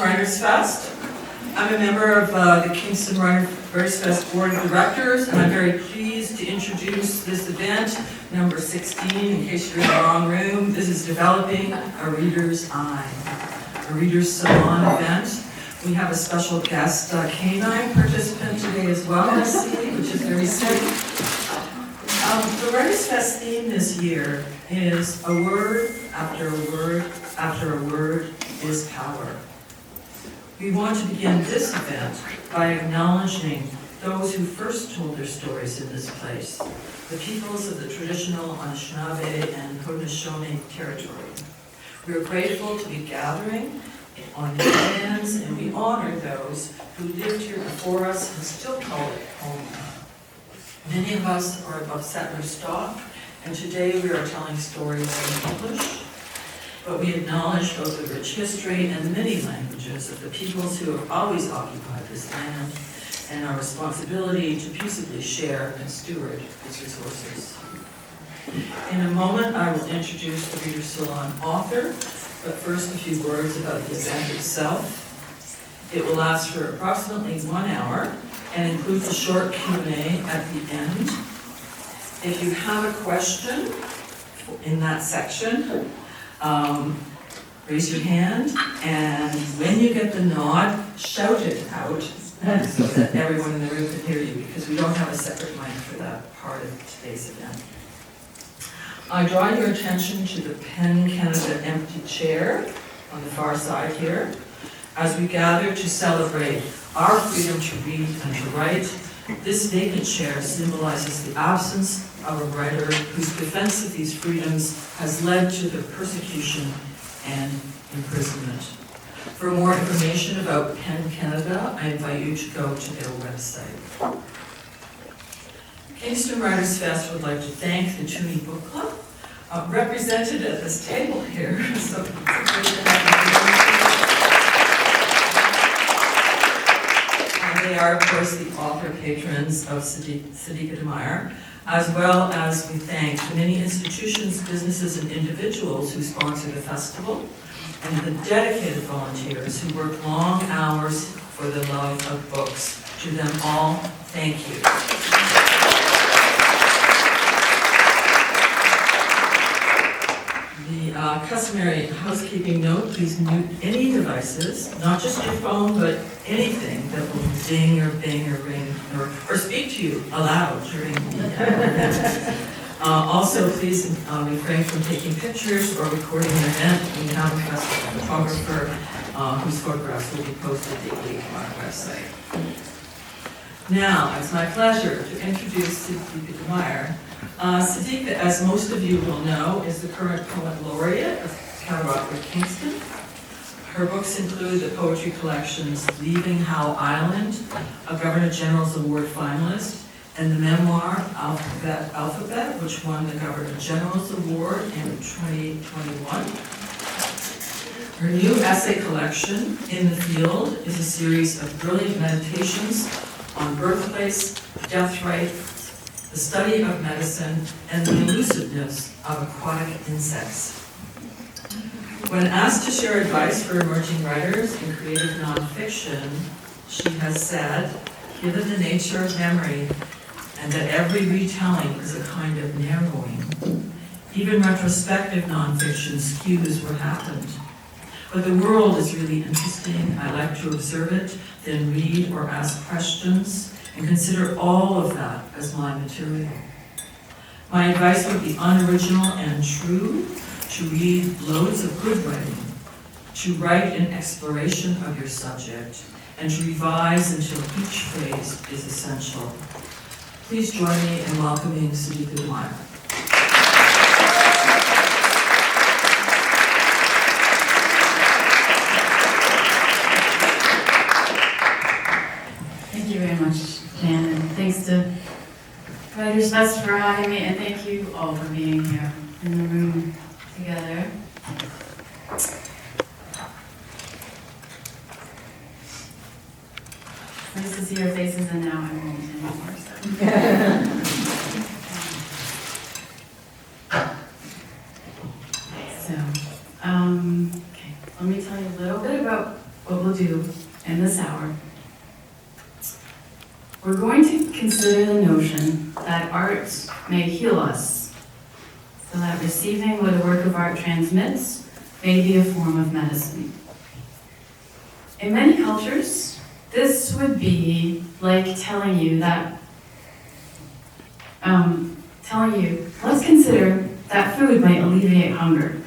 Writers Fest. I'm a member of the Kingston Writers Fest Board of Directors, and I'm very pleased to introduce this event, number 16, in case you're in the wrong room. This is Developing a Reader's Eye, a Reader's Salon event. We have a special guest canine participant today as well, I see, which is very sweet. The Writers Fest theme this year is a word after a word after a word is power. We want to begin this event by acknowledging those who first told their stories in this place, the peoples of the traditional Anishinaabe and Haudenosaunee territory. We are grateful to be gathering on these lands, and we honor those who lived here before us and still call it home. Many of us are of settler stock, and today we are telling stories in English, but we acknowledge both the rich history and the many languages of the peoples who have always occupied this land, and our responsibility to peaceably share and steward its resources. In a moment, I will introduce the Reader's Salon author, but first a few words about the event itself. It will last for approximately 1 hour and includes a short Q&A at the end. If you have a question in that section, raise your hand, and when you get the nod, shout it out so that everyone in the room can hear you, because we don't have a separate mic for that part of today's event. I draw your attention to the PEN Canada empty chair on the far side here. As we gather to celebrate our freedom to read and to write, this vacant chair symbolizes the absence of a writer whose defense of these freedoms has led to their persecution and imprisonment. For more information about PEN Canada, I invite you to go to their website. Kingston Writers Fest would like to thank the Toonie Book Club, represented at this table here. So it's a pleasure to have you. They are, of course, the author patrons of Sadiqa de Meijer, as well as we thank the many institutions, businesses, and individuals who sponsor the festival, and the dedicated volunteers who work long hours for the love of books. To them all, thank you. The customary housekeeping note, please mute any devices, not just your phone, but anything that will ding or bing or ring or speak to you aloud during the event. Also, please refrain from taking pictures or recording an event. We have a photographer whose photographs will be posted daily on our website. Now, it's my pleasure to introduce Sadiqa de Meijer. Sadiqa, as most of you will know, is the current poet laureate of KWF Kingston. Her books include the poetry collections Leaving Howe Island, a Governor General's Award finalist, and the memoir Alphabet, which won the Governor General's Award in 2021. Her new essay collection, In the Field, is a series of brilliant meditations on birthplace, death rate, the study of medicine, and the elusiveness of aquatic insects. When asked to share advice for emerging writers in creative nonfiction, she has said, given the nature of memory, and that every retelling is a kind of narrowing, even retrospective nonfiction skews what happened. But the world is really interesting. I like to observe it, then read or ask questions, and consider all of that as my material. My advice would be unoriginal and true, to read loads of good writing, to write in exploration of your subject, and to revise until each phrase is essential. Please join me in welcoming Sadiqa de Meijer. Thank you very much, Jan, and thanks to Writers Fest for having me, and thank you all for being here in the room together. Nice to see your faces, and now I won't anymore. So, okay, let me tell you a little bit about what we'll do in this hour, we're going to consider the notion that art may heal us, so that receiving what a work of art transmits may be a form of medicine. In many cultures, this would be like telling you, let's consider that food might alleviate hunger,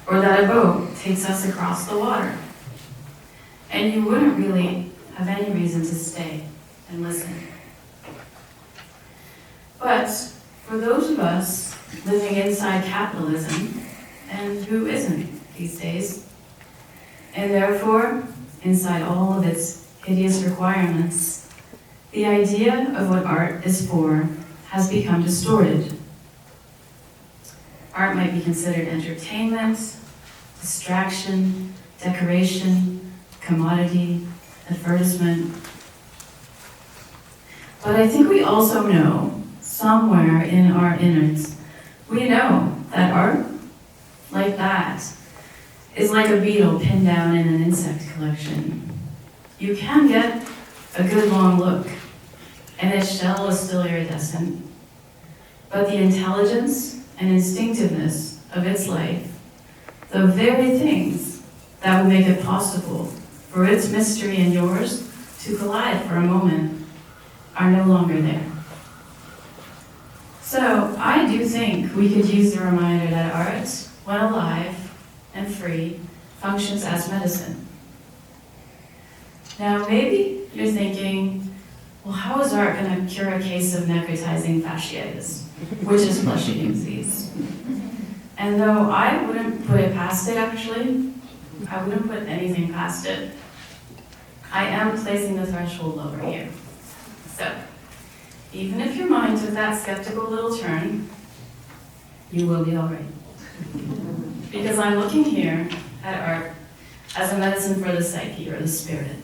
or that a boat takes us across the water. And you wouldn't really have any reason to stay and listen. But for those of us living inside capitalism, and who isn't these days, and therefore inside all of its hideous requirements, the idea of what art is for has become distorted. Art might be considered entertainment, distraction, decoration, commodity, advertisement. But I think we also know, somewhere in our innards, we know that art, like that, is like a beetle pinned down in an insect collection. You can get a good long look, and its shell is still iridescent, but the intelligence and instinctiveness of its life, the very things that would make it possible for its mystery and yours to collide for a moment, are no longer there. So I do think we could use the reminder that art, when alive and free, functions as medicine. Now maybe you're thinking, well, how is art going to cure a case of necrotizing fasciitis, which is flesh-eating disease? And though I wouldn't put it past it, actually, I wouldn't put anything past it, I am placing the threshold lower here. So, even if your mind took that skeptical little turn, you will be all right. Because I'm looking here at art as a medicine for the psyche or the spirit.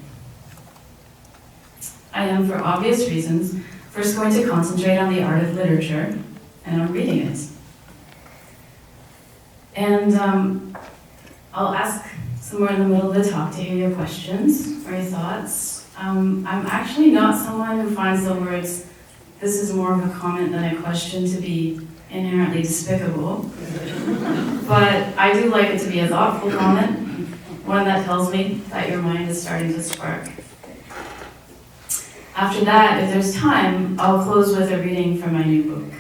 I am, for obvious reasons, first going to concentrate on the art of literature and on reading it. And I'll ask somewhere in the middle of the talk to hear your questions or your thoughts. I'm actually not someone who finds the words, "this is more of a comment than a question," to be inherently despicable. But I do like it to be a thoughtful comment, one that tells me that your mind is starting to spark. After that, if there's time, I'll close with a reading from my new book.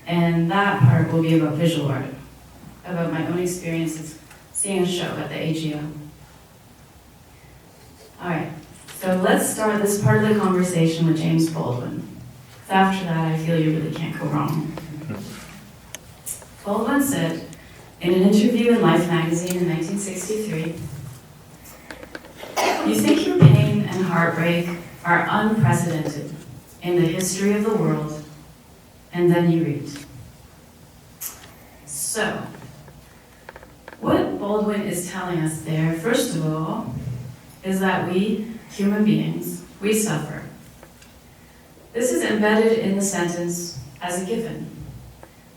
And that part will be about visual art, about my own experiences seeing a show at the AGO. All right, so let's start this part of the conversation with James Baldwin. After that, I feel you really can't go wrong. Baldwin said in an interview in Life magazine in 1963, "You think your pain and heartbreak are unprecedented in the history of the world, and then you read." So, what Baldwin is telling us there, first of all, is that we, human beings, we suffer. This is embedded in the sentence as a given.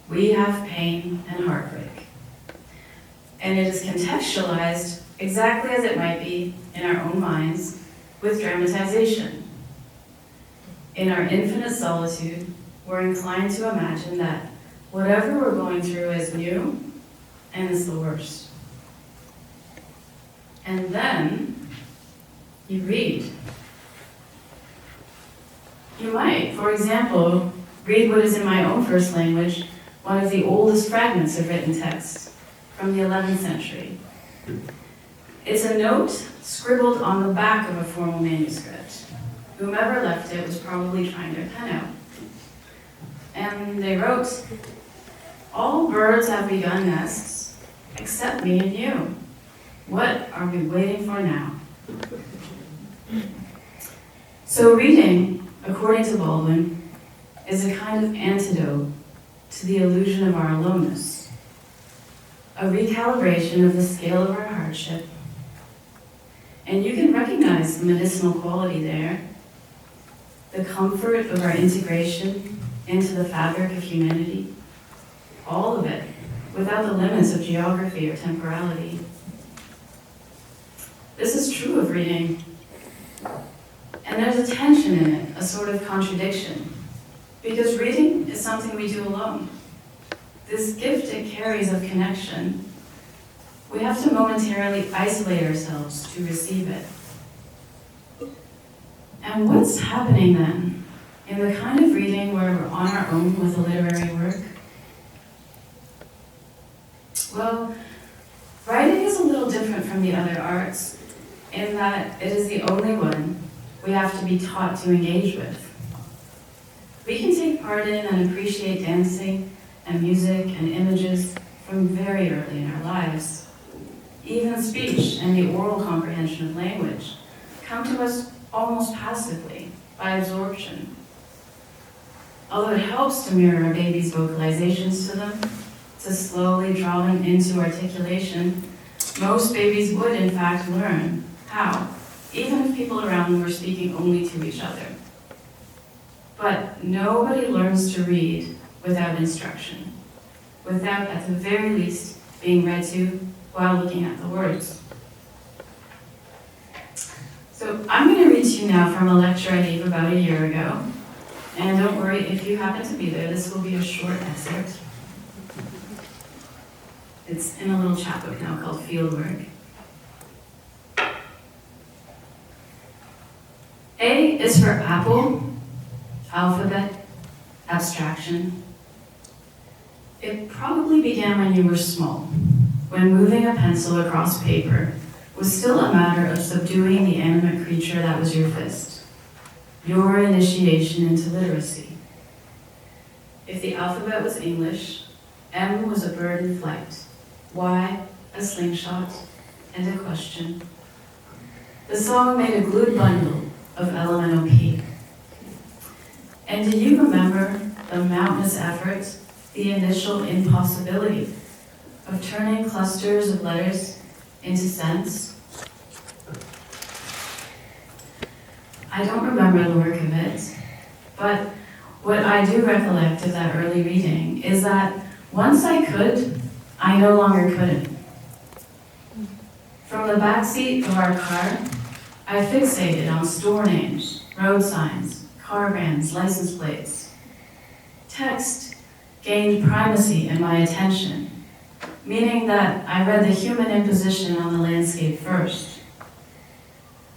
We have pain and heartbreak. And it is contextualized exactly as it might be in our own minds with dramatization. In our infinite solitude, we're inclined to imagine that whatever we're going through is new and is the worst. And then you read. You might, for example, read what is in my own first language, one of the oldest fragments of written text from the 11th century. It's a note scribbled on the back of a formal manuscript. Whomever left it was probably trying their pen out. And they wrote, "All birds have begun nests, except me and you. What are we waiting for now?" So reading, according to Baldwin, is a kind of antidote to the illusion of our aloneness, a recalibration of the scale of our hardship. And you can recognize the medicinal quality there, the comfort of our integration into the fabric of humanity, all of it, without the limits of geography or temporality. This is true true of reading. And there's a tension in it, a sort of contradiction. Because reading is something we do alone. This gift it carries of connection, we have to momentarily isolate ourselves to receive it. And what's happening then in the kind of reading where we're on our own with a literary work? Well, writing is a little different from the other arts in that it is the only one we have to be taught to engage with. We can take part in and appreciate dancing and music and images from very early in our lives. Even speech and the oral comprehension of language come to us almost passively by absorption. Although it helps to mirror a baby's vocalizations to them, to slowly draw them into articulation, most babies would in fact learn how, even if people around them were speaking only to each other. But nobody learns to read without instruction, without at the very least being read to while looking at the words. So I'm going to read to you now from a lecture I gave about a year ago. And don't worry, if you happen to be there, this will be a short excerpt. It's in a little chapbook now called Fieldwork. A is for apple, alphabet, abstraction. It probably began when you were small, when moving a pencil across paper was still a matter of subduing the animate creature that was your fist, your initiation into literacy. If the alphabet was English, M was a bird in flight, Y a slingshot, and a question. The song made a glued bundle of elemental P. And do you remember the mountainous effort, the initial impossibility of turning clusters of letters into sense? I don't remember the work of it, but what I do recollect of that early reading is that once I could, I no longer couldn't. From the backseat of our car, I fixated on store names, road signs, car brands, license plates. Text gained primacy in my attention, meaning that I read the human imposition on the landscape first.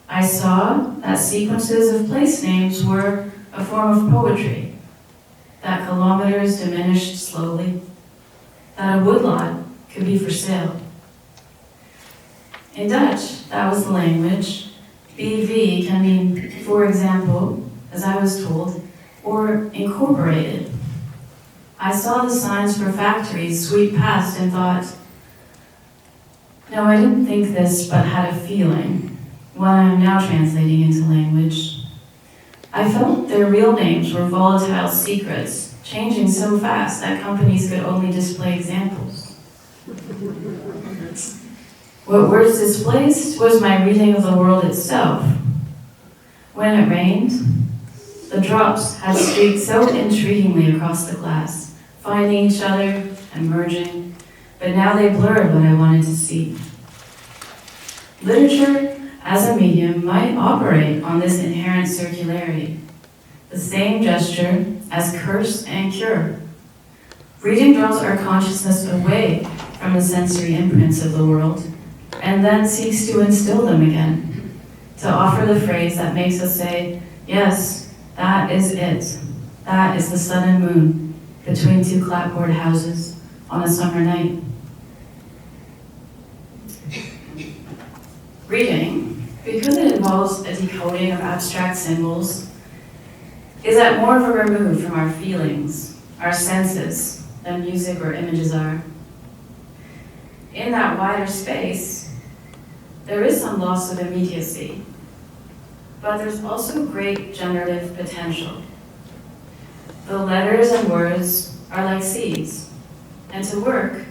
I saw that sequences of place names were a form of poetry, that kilometers diminished slowly, that a woodlot could be for sale. In Dutch, that was the language. BV can mean, for example, as I was told, or incorporated. I saw the signs for factories sweep past and thought, no, I didn't think this, but had a feeling, what I am now translating into language. I felt their real names were volatile secrets, changing so fast that companies could only display examples. What words displaced was my reading of the world itself. When it rained, the drops had streaked so intriguingly across the glass, finding each other and merging, but now they blurred what I wanted to see. Literature, as a medium, might operate on this inherent circularity, the same gesture as curse and cure. Reading draws our consciousness away from the sensory imprints of the world, and then seeks to instill them again, to offer the phrase that makes us say, yes, that is it. That is the sun and moon between two clapboard houses on a summer night. Reading, because it involves a decoding of abstract symbols, is at more of a remove from our feelings, our senses, than music or images are. In that wider space, there is some loss of immediacy, but there's also great generative potential. The letters and words are like seeds, and to work,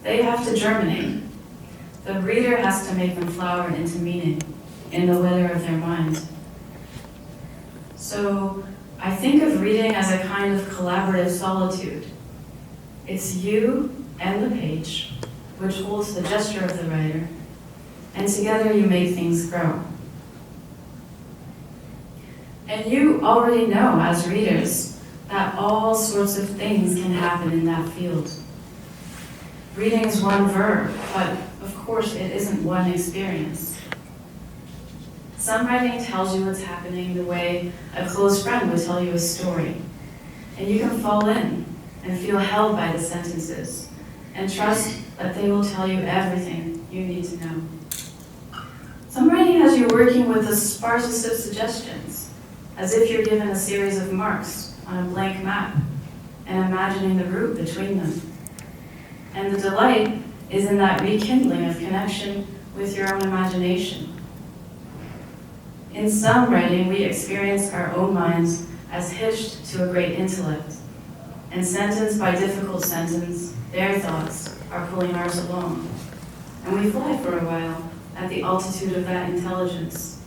they have to germinate. The reader has to make them flower into meaning in the weather of their mind. So I think of reading as a kind of collaborative solitude. It's you and the page, which holds the gesture of the writer, and together you make things grow. And you already know, as readers, that all sorts of things can happen in that field. Reading is one verb, but of course it isn't one experience. Some writing tells you what's happening the way a close friend would tell you a story, and you can fall in and feel held by the sentences, and trust that they will tell you everything you need to know. Some writing has you working with the sparsest of suggestions, as if you're given a series of marks on a blank map and imagining the route between them. And the delight is in that rekindling of connection with your own imagination. In some writing, we experience our own minds as hitched to a great intellect, and sentence by difficult sentence, their thoughts are pulling ours along. And we fly for a while at the altitude of that intelligence.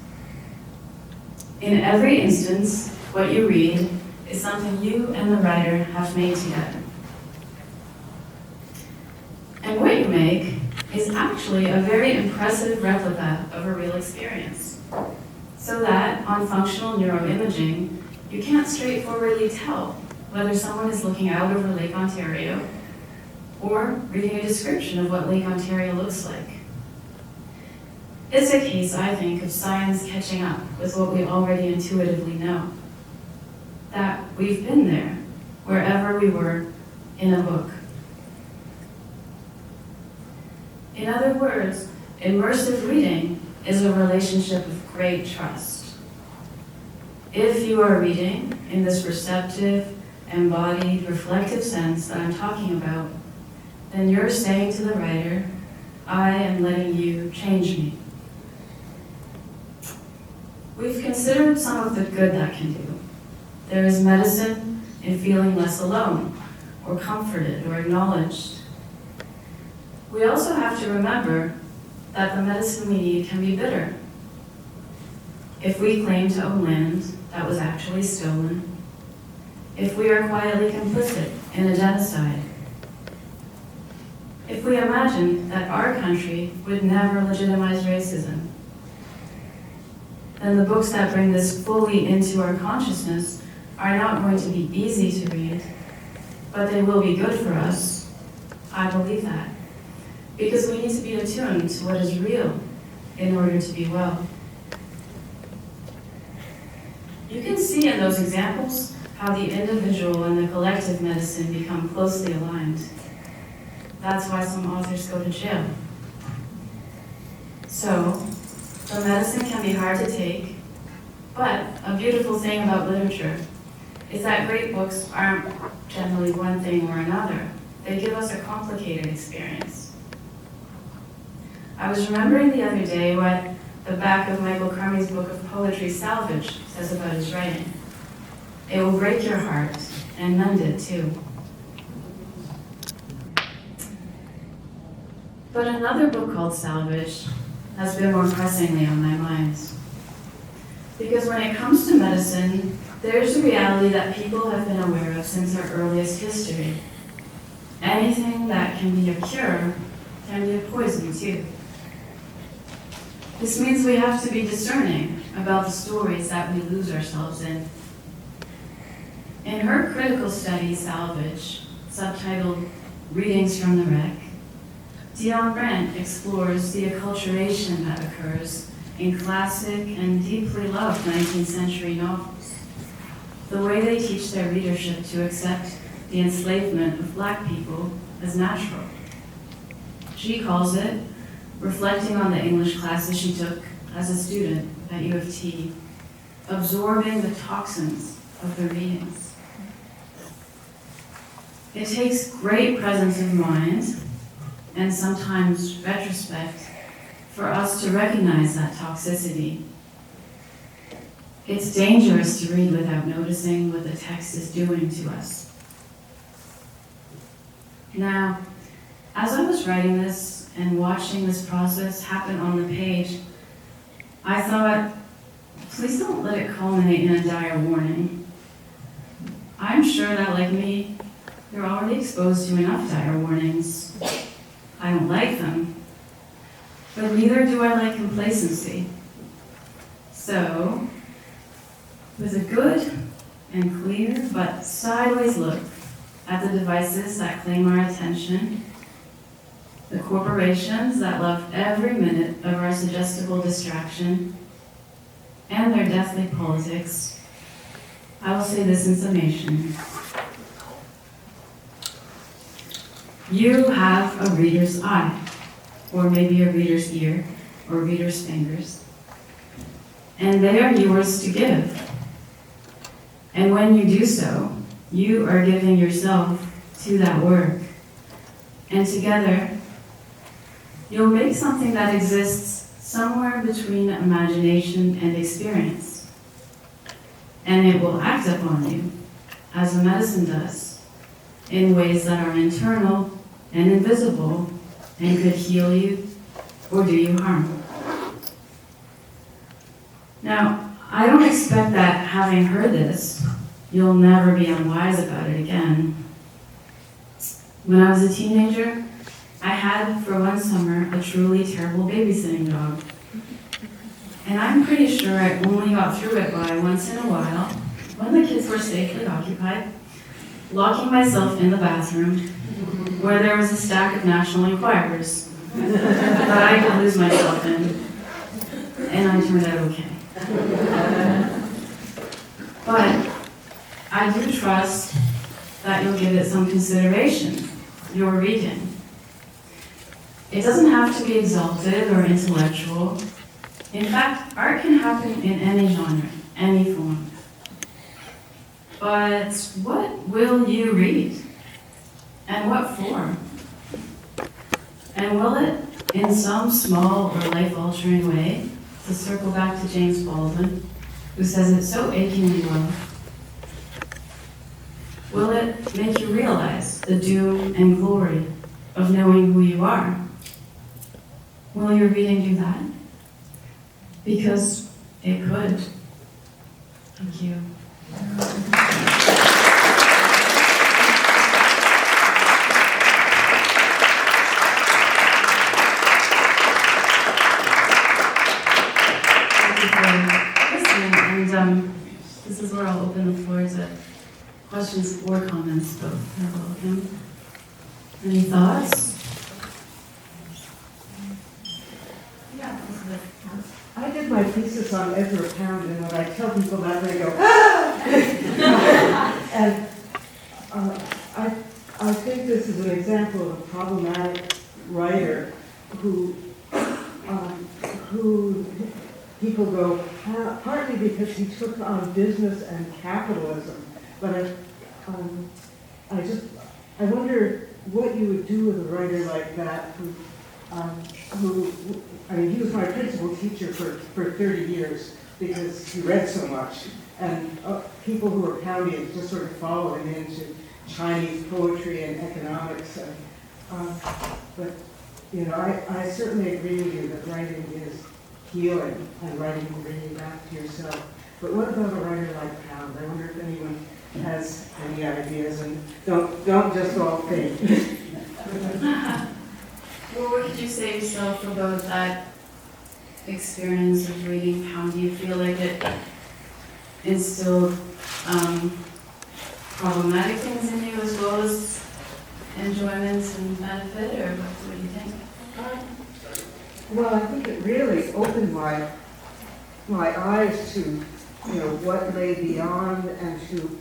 In every instance, what you read is something you and the writer have made together. And what you make is actually a very impressive replica of a real experience. So that, on functional neuroimaging, you can't straightforwardly tell whether someone is looking out over Lake Ontario or reading a description of what Lake Ontario looks like. It's a case, I think, of science catching up with what we already intuitively know. That we've been there, wherever we were in a book. In other words, immersive reading is a relationship of great trust. If you are reading in this receptive, embodied, reflective sense that I'm talking about, then you're saying to the writer, I am letting you change me. We've considered some of the good that can do. There is medicine in feeling less alone, or comforted, or acknowledged. We also have to remember that the medicine we need can be bitter. If we claim to own land that was actually stolen, if we are quietly complicit in a genocide, if we imagine that our country would never legitimize racism, then the books that bring this fully into our consciousness are not going to be easy to read, but they will be good for us. I believe that. Because we need to be attuned to what is real in order to be well. You can see in those examples how the individual and the collective medicine become closely aligned. That's why some authors go to jail. So, the medicine can be hard to take, but a beautiful thing about literature is that great books aren't generally one thing or another. They give us a complicated experience. I was remembering the other day what the back of Michael Crummey's book of poetry, Salvage, says about his writing. It will break your heart and mend it too. But another book called Salvage has been more pressingly on my mind. Because when it comes to medicine, there's a reality that people have been aware of since our earliest history. Anything that can be a cure can be a poison too. This means we have to be discerning about the stories that we lose ourselves in. In her critical study, Salvage, subtitled Readings from the Wreck, Dion Brent explores the acculturation that occurs in classic and deeply loved 19th century novels, the way they teach their readership to accept the enslavement of Black people as natural. She calls it, reflecting on the English classes she took as a student at U of T, absorbing the toxins of the readings. It takes great presence of mind and sometimes retrospect for us to recognize that toxicity. It's dangerous to read without noticing what the text is doing to us. Now, as I was writing this and watching this process happen on the page, I thought, please don't let it culminate in a dire warning. I'm sure that, like me, you're already exposed to enough dire warnings. I don't like them. but neither do I like complacency. So, with a good and clear but sideways look at the devices that claim our attention, the corporations that love every minute of our suggestible distraction, and their deathly politics, I will say this in summation. You have a reader's eye, or maybe a reader's ear, or reader's fingers, and they are yours to give. And when you do so, you are giving yourself to that work. And together, you'll make something that exists somewhere between imagination and experience. And it will act upon you, as a medicine does, in ways that are internal and invisible and could heal you or do you harm. Now, I don't expect that having heard this, you'll never be unwise about it again. When I was a teenager, I had, for one summer, a truly terrible babysitting job. And I'm pretty sure I only got through it by, once in a while, when the kids were safely occupied, locking myself in the bathroom where there was a stack of National Enquirers that I could lose myself in. And I turned out okay. But I do trust that you'll give it some consideration, your reading. It doesn't have to be exalted or intellectual. In fact, art can happen in any genre, any form. But what will you read? And what form? And will it, in some small or life-altering way, to circle back to James Baldwin, who says it so achingly well, will it make you realize the doom and glory of knowing who you are? Will your reading do that? Because it could. Thank you. And this is where I'll open the floor to questions or comments, both are welcome. Any thoughts? Yeah, Elizabeth. I did my thesis on Ezra Pound, and when I tell people that, they go, ah! And I think this is an example of a problematic writer who people go, partly because he took on business and capitalism, but I wonder what you would do with a writer like that who I mean, he was my principal teacher for 30 years because he read so much, and people who were Poundians just sort of followed him into Chinese poetry and economics, and, but you know, I certainly agree with you that writing is healing and writing will bring you back to yourself. But what about a writer like Pound? I wonder if anyone has any ideas, and don't just all think. Well, what could you say yourself about that experience of reading Pound? Do you feel like it instilled problematic things in you as well as enjoyment and benefit, or what do you think? Well, I think it really opened my eyes to, you know, what lay beyond, and to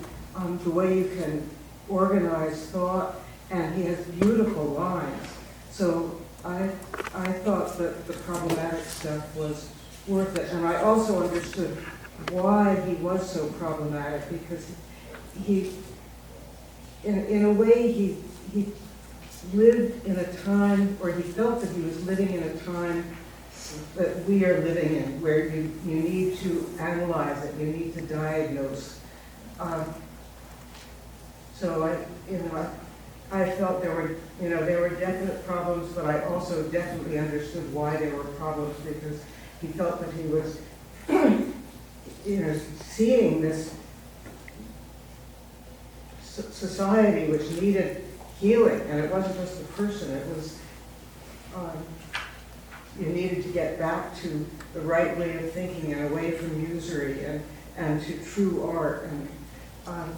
the way you can organize thought, and he has beautiful lines. So I thought that the problematic stuff was worth it, and I also understood why he was so problematic, because he, in a way, he lived in a time, or he felt that he was living in a time that we are living in, where you need to analyze it, you need to diagnose. So I felt there were definite problems, but I also definitely understood why there were problems, because he felt that he was, seeing this society which needed healing, and it wasn't just the person, it was you needed to get back to the right way of thinking and away from usury and to true art. And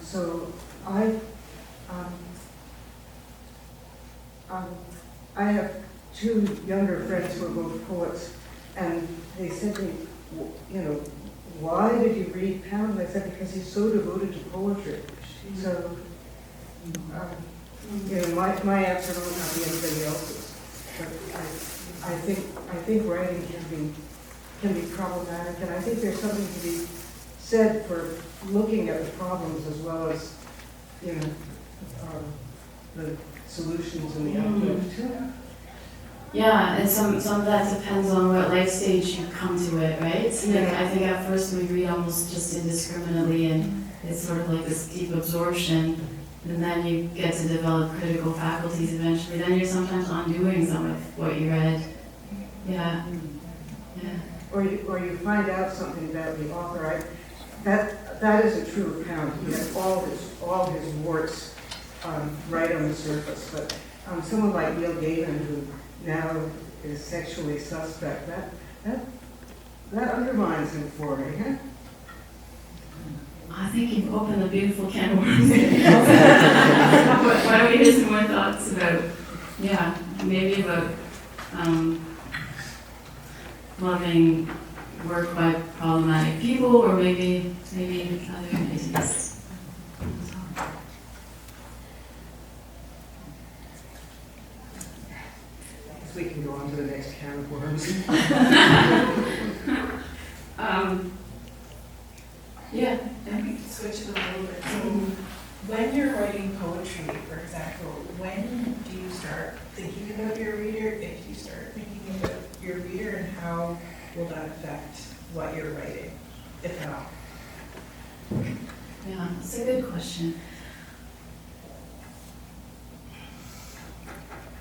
so I have two younger friends who are both poets, and they said to me, why did you read Pound? I said, because he's so devoted to poetry. So, my answer will not be anybody else's. But I think writing can be problematic, and I think there's something to be said for looking at the problems as well as, the solutions and the outlook. Yeah, and some of that depends on what life stage you come to it, right? Like, I think at first we read almost just indiscriminately, and it's sort of like this deep absorption, and then you get to develop critical faculties eventually. Then you're sometimes undoing some of what you read. Yeah. Or you find out something about the author. That isn't true of Pound. He has all his warts right on the surface. But someone like Neil Gaiman, who now is sexually suspect, that undermines him for me. Huh? I think you've opened a beautiful can of worms. Why don't we hear some more thoughts about, maybe about loving work by problematic people, or maybe other ideas. We can go on to the next can of worms. Switch it a little bit. So when you're writing poetry, for example, when do you start thinking about your reader? If you start thinking about your reader, and how will that affect what you're writing, if at all? Yeah, that's a good question.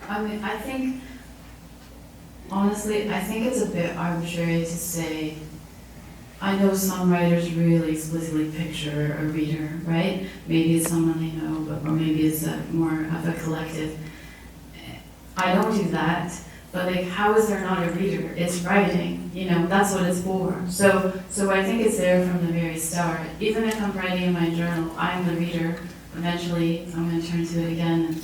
I mean, honestly, I think it's a bit arbitrary to say, I know some writers really explicitly picture a reader, right? Maybe it's someone they know, or maybe it's more of a collective. I don't do that, but like, how is there not a reader? It's writing, that's what it's for. So I think it's there from the very start. Even if I'm writing in my journal, I'm the reader. Eventually, I'm going to turn to it again,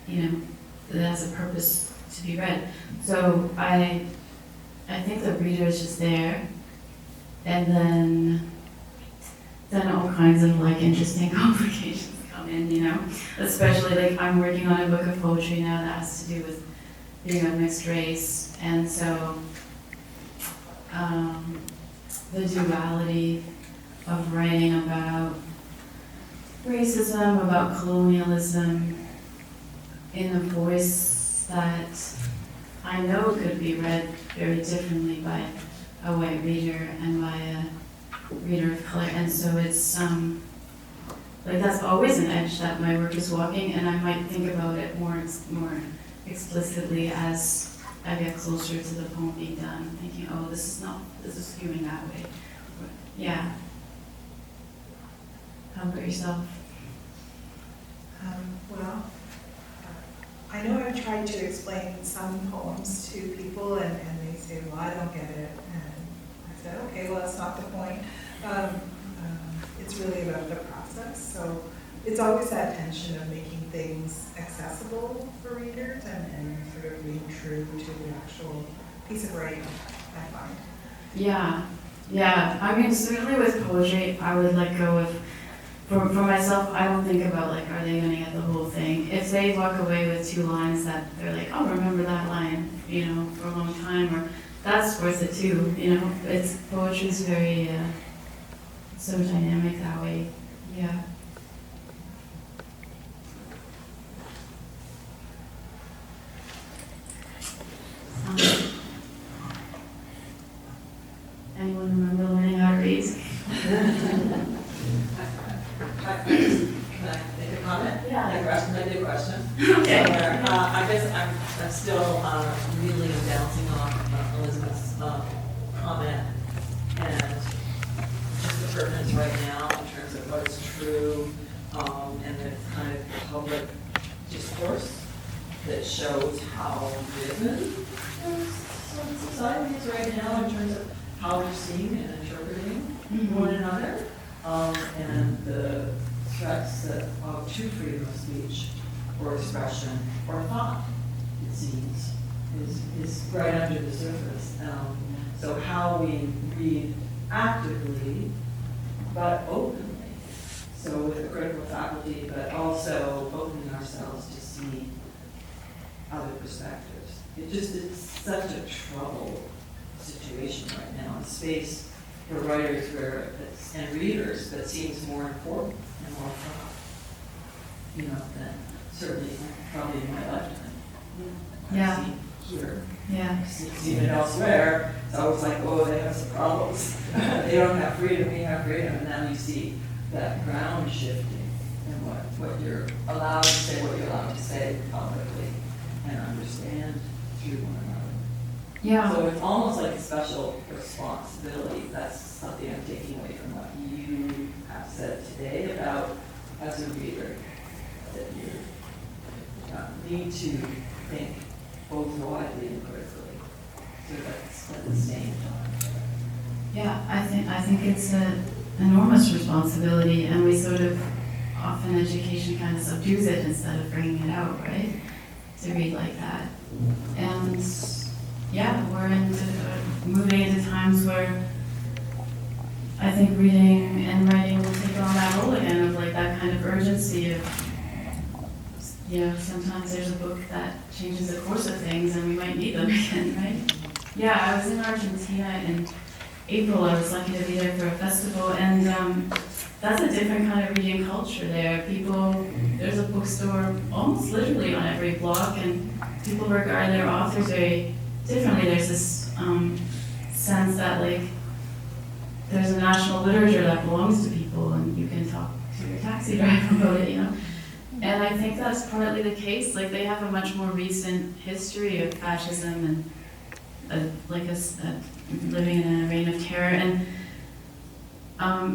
and it has a purpose to be read. So I think the reader is just there. And then all kinds of like interesting complications come in, especially like I'm working on a book of poetry now that has to do with being of mixed race, and so the duality of writing about racism, about colonialism, in a voice that I know could be read very differently by a white reader and by a reader of color, and so it's like that's always an edge that my work is walking, and I might think about it more explicitly as I get closer to the poem being done, thinking, oh, this is skewing that way. Yeah. How about yourself? Well, I know I've tried to explain some poems to people, and they say, well, I don't get it. And I said, okay, well, that's not the point. It's really about the process. So it's always that tension of making things accessible for readers and sort of being true to the actual piece of writing, I find. Yeah. I mean, certainly with poetry, I would let go of, for myself, I don't think about like, are they going to get the whole thing? If they walk away with 2 lines that they're like, oh, remember that line, for a long time, or that's worth it too, It's poetry's very so dynamic that way. Yeah. Anyone remember learning how to read? Can I make a comment? Yeah. Maybe a question. Okay. I guess I'm still really bouncing off Elizabeth's comment and just the pertinence right now in terms of what is true and the kind of public discourse that shows how driven those sorts of society is right now in terms of how we're seeing and interpreting one another, and the threats to freedom of speech or expression or thought, it seems, is right under the surface. So how we read actively, but openly. So with a critical faculty, but also opening ourselves to see other perspectives. It's such a troubled situation right now, a space for writers and readers that seems more important and more fraught, than certainly probably in my lifetime. Yeah. I've seen here. Yeah. Seen it elsewhere. It's always like, oh, they have some problems. They don't have freedom, we have freedom. And now you see that ground shifting and what you're allowed to say, what you're allowed to say publicly and understand through one another. Yeah. So it's almost like a special responsibility. That's something I'm taking away from what you have said today about, as a reader, that you need to think both widely and critically. So that's at the same time. Yeah, I think it's an enormous responsibility, and we sort of, often education kind of subdues it instead of bringing it out, right? To read like that. And yeah, we're moving into times where I think reading and writing will take on that role again of like that kind of urgency of, sometimes there's a book that changes the course of things and we might need them again, right? Yeah, I was in Argentina in April. I was lucky to be there for a festival, and that's a different kind of reading culture there. There's a bookstore almost literally on every block, and people regard their authors very differently. There's this sense that like there's a national literature that belongs to people, and you can talk to your taxi driver about it, And I think that's partly the case. Like they have a much more recent history of fascism and living in a reign of terror, and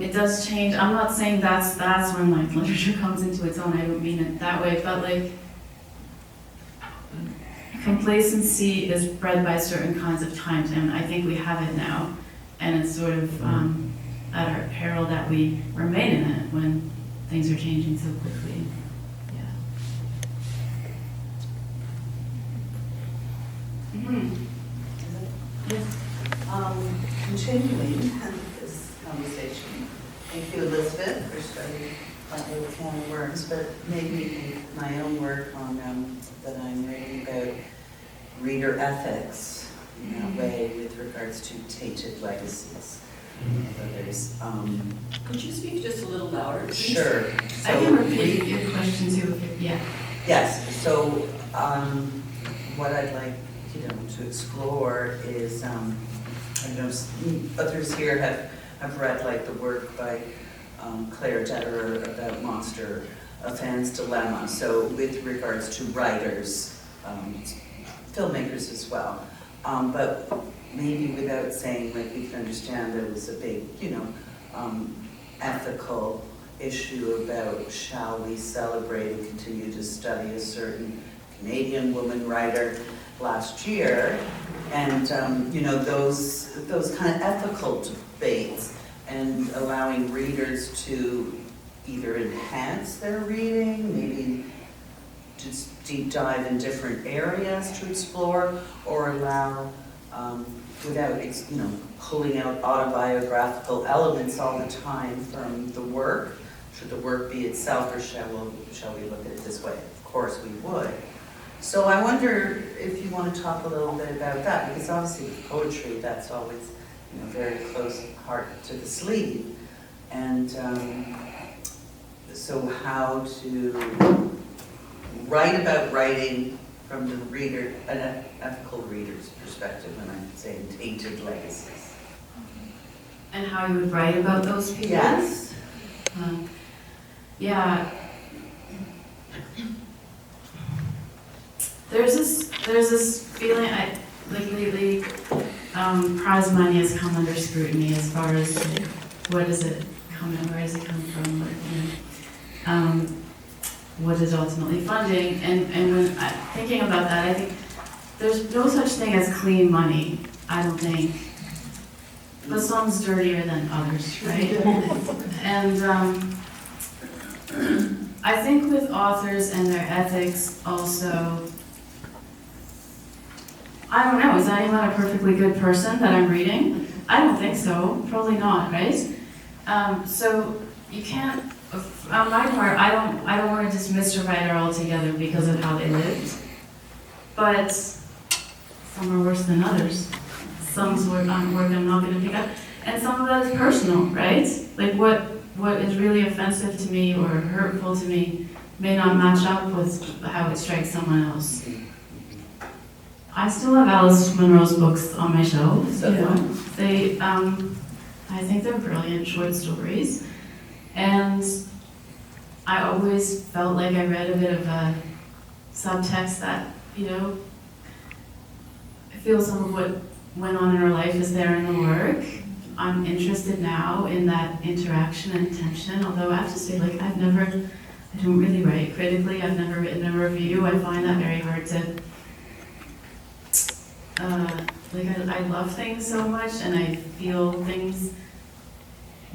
it does change. I'm not saying that's when like literature comes into its own. I don't mean it that way, but like complacency is bred by certain kinds of times, and I think we have it now, and it's sort of at our peril that we remain in it when things are changing so quickly. Yes. Continuing this conversation, thank you, Elizabeth, for starting that little can of worms, but made me think my own work on that I'm reading about reader ethics in that way with regards to tainted legacies of others. Could you speak just a little louder, please? Sure. I can repeat your question too. Yes. So what I'd like to explore is, I know others here have read like the work by Claire Detterer about monster, a fan's dilemma. So with regards to writers, filmmakers as well, but maybe without saying like we can understand there was a big, ethical issue about shall we celebrate and continue to study a certain Canadian woman writer last year, and those kind of ethical debates, and allowing readers to either enhance their reading, maybe just deep dive in different areas to explore, or allow without pulling out autobiographical elements all the time from the work. Should the work be itself, or shall we look at it this way? Of course we would. So I wonder if you want to talk a little bit about that, because obviously with poetry, that's always very close heart to the sleeve. And so how to write about writing from the reader, an ethical reader's perspective, when I'm saying tainted legacies. And how you would write about those people? Yes. Yeah. There's this feeling, lately, prize money has come under scrutiny as far as where does it come from, what is ultimately funding, and when thinking about that, I think there's no such thing as clean money. I don't think. But some's dirtier than others, right? And I think with authors and their ethics also, I don't know, is anyone a perfectly good person that I'm reading? I don't think so, probably not, right? So you can't, on my part, I don't want to dismiss a writer altogether because of how they lived. But some are worse than others. Some's work I'm not going to pick up. And some of that is personal, right? Like what is really offensive to me or hurtful to me may not match up with how it strikes someone else. I still have Alice Munro's books on my shelves, you know. They, I think they're brilliant short stories. And I always felt like I read a bit of a subtext that, you know, I feel some of what went on in her life is there in the work. I'm interested now in that interaction and tension, although I have to say, like, I don't really write critically. I've never written a review. I find that very hard to, I love things so much and I feel things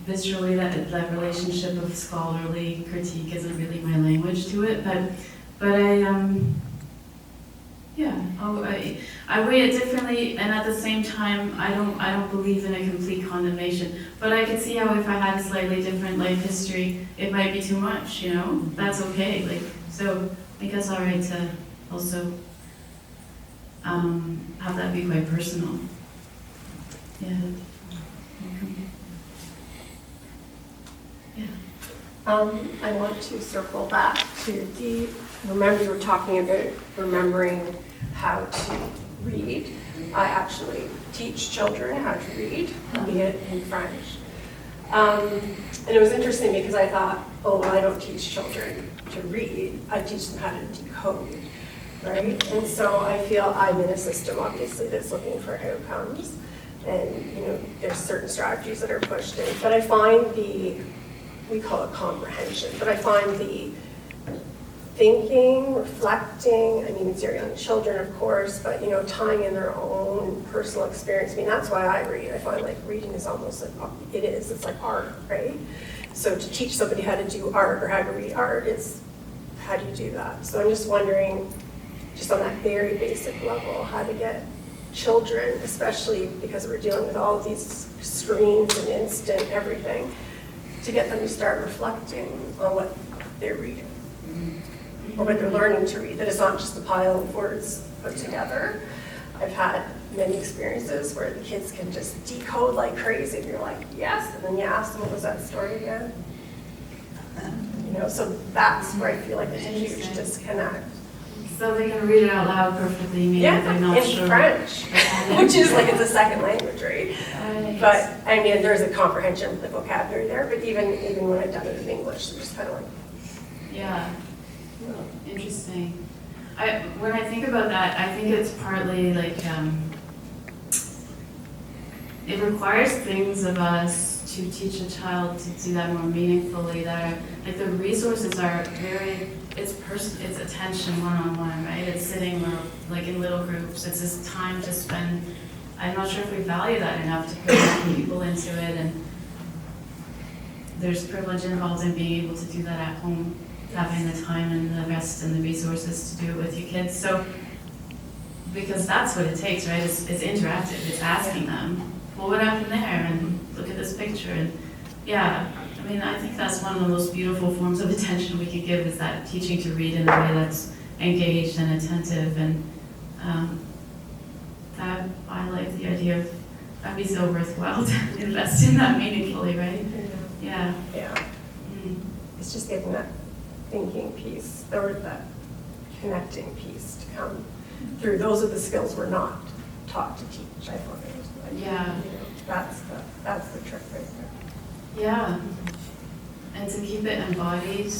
viscerally, that relationship of scholarly critique isn't really my language to it, but I weigh it differently, and at the same time, I don't believe in a complete condemnation. But I could see how if I had a slightly different life history, it might be too much, you know? That's okay, like, so I think it's all right to also have that be quite personal. Yeah. I want to circle back to remember you were talking about remembering how to read. I actually teach children how to read, be it in French. And it was interesting because I thought, oh, well, I don't teach children to read, I teach them how to decode, right? And so I feel I'm in a system, obviously, that's looking for outcomes. And, you know, there's certain strategies that are pushed in. But I find we call it comprehension, but I find the thinking, reflecting, I mean, it's your young children, of course, but, you know, tying in their own personal experience. I mean, that's why I read. I find like reading is almost like, it's like art, right? So to teach somebody how to do art or how to read art is, how do you do that? So I'm just wondering, just on that very basic level, how to get children, especially because we're dealing with all of these screens and instant everything, to get them to start reflecting on what they're reading or what they're learning to read, that it's not just a pile of words put together. I've had many experiences where the kids can just decode like crazy, and you're like, yes, and then you ask them, what was that story again? You know, so that's where I feel like there's a huge disconnect. So they can read it out loud perfectly, maybe they're not in sure. French, which is like it's a second language, right? Right. But I mean, there's a comprehension of the vocabulary there, but even when I've done it in English, I'm just kind of like, Yeah, interesting. When I think about that, I think it's partly like, it requires things of us to teach a child to do that more meaningfully, that are, like the resources are very, it's attention one-on-one, right? It's sitting like in little groups, it's this time to spend. I'm not sure if we value that enough to put people into it, and there's privilege involved in being able to do that at home, having the time and the rest and the resources to do it with your kids. So, because that's what it takes, right? It's interactive, it's asking them, well, what happened there? And look at this picture. And yeah, I mean, I think that's one of the most beautiful forms of attention we could give, is that teaching to read in a way that's engaged and attentive. And that, I like the idea of, that'd be so worthwhile to invest in that meaningfully, right? Yeah. yeah. Mm. It's just getting that thinking piece, or that connecting piece to come through. Those are the skills we're not taught to teach, I find. Like, Yeah. You know, that's the trick right there. Yeah. And to keep it embodied,